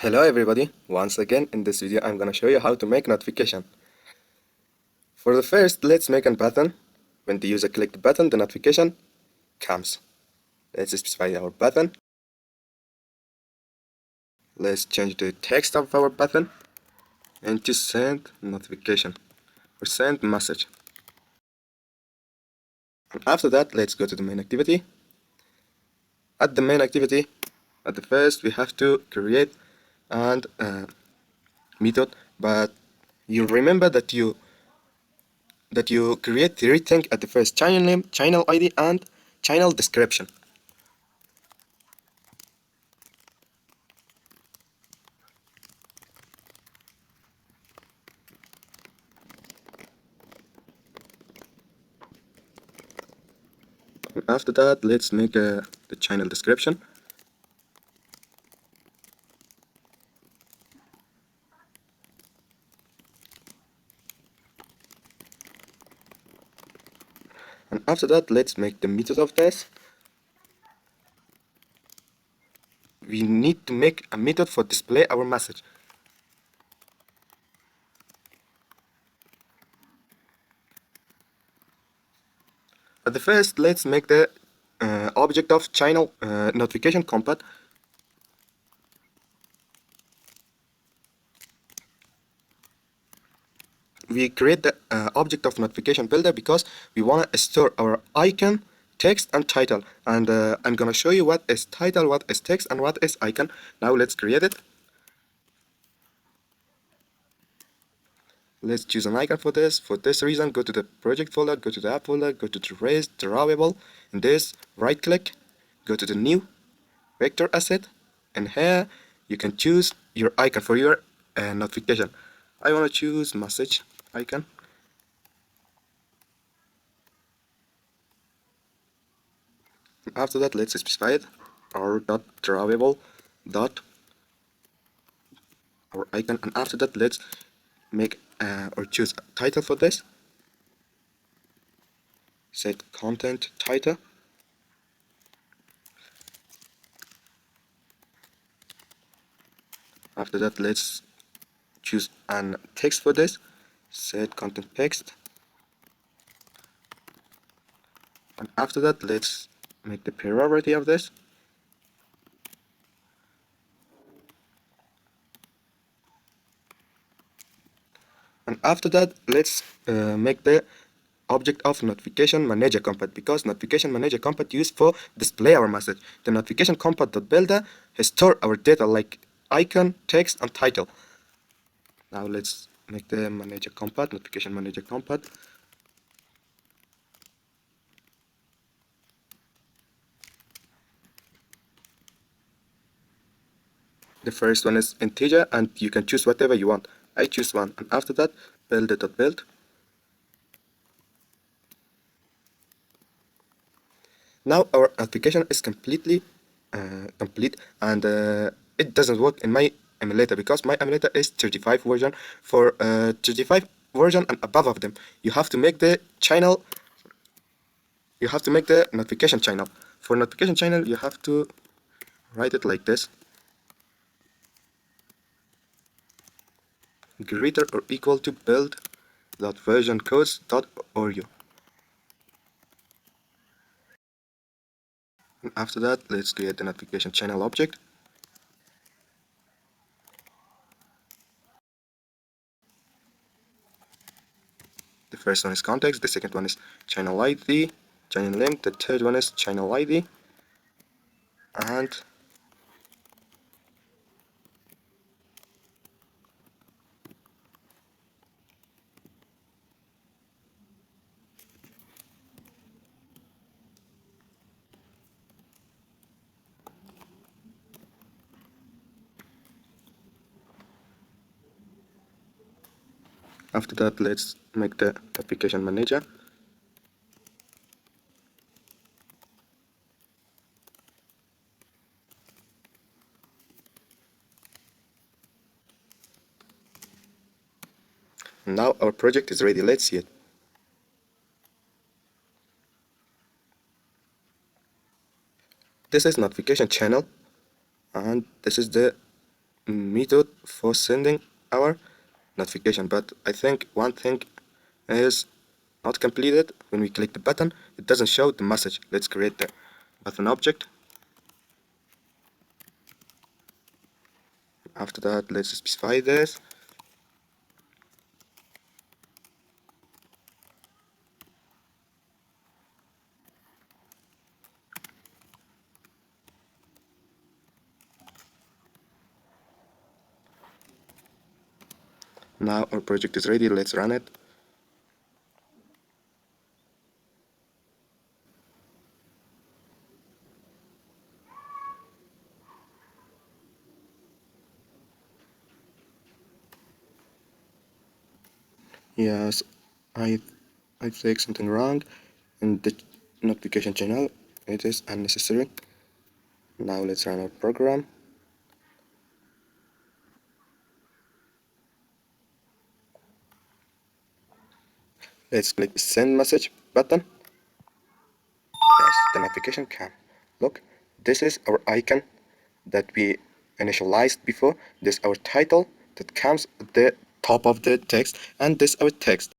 Hello everybody, once again in this video I'm gonna show you how to make notification. For the first, let's make a button. When the user click the button, the notification comes. Let's specify our button. Let's change the text of our button and to send notification or send message. And after that, let's go to the main activity. At the main activity, at the first we have to create and method, but you remember that you create three things at the first: channel name, channel ID, and channel description. After that, let's make the channel description. And after that, let's make the method of this. We need to make a method for display our message. At the first, let's make the object of channel notification compat. We create the object of notification builder because we want to store our icon, text, and title. And I'm gonna show you what is title, what is text, and what is icon. Now let's create it. Let's choose an icon for this. For this reason, go to the project folder, go to the app folder, go to the raise drawable. In this, right click, go to the new vector asset, and here you can choose your icon for your notification. I want to choose message icon. After that, let's specify it, our dot drawable dot our icon, and after that, let's make or choose a title for this. Set content title. After that, let's choose an text for this. Set content text. And after that, let's make the priority of this. And after that, let's make the object of notification manager compat, because notification manager compat used for display our message. The notification compat.builder store our data like icon, text, and title. Now let's make the manager compat, notification manager compat. The first one is integer, and you can choose whatever you want. I choose one, and after that, build. Now our application is completely complete, and it doesn't work in my emulator because my emulator is 35 version. For 35 version and above of them, you have to make the channel. You have to make the notification channel. For notification channel, you have to write it like this: greater or equal to build.versioncodes.org. And after that, let's create the notification channel object. The first one is context, the second one is channel ID, channel name, the third one is channel ID, and after that, let's make the application manager. Now our project is ready. Let's see it. This is notification channel, and this is the method for sending our notification, but I think one thing is not completed. When we click the button, it doesn't show the message. Let's create the button object. After that, let's specify this. Now our project is ready. Let's run it. Yes, I I think something wrong in the notification channel. It is unnecessary. Now let's run our program. Let's click the send message button. Yes, the notification came. Look, this is our icon that we initialized before. This our title that comes at the top of the text, and this our text.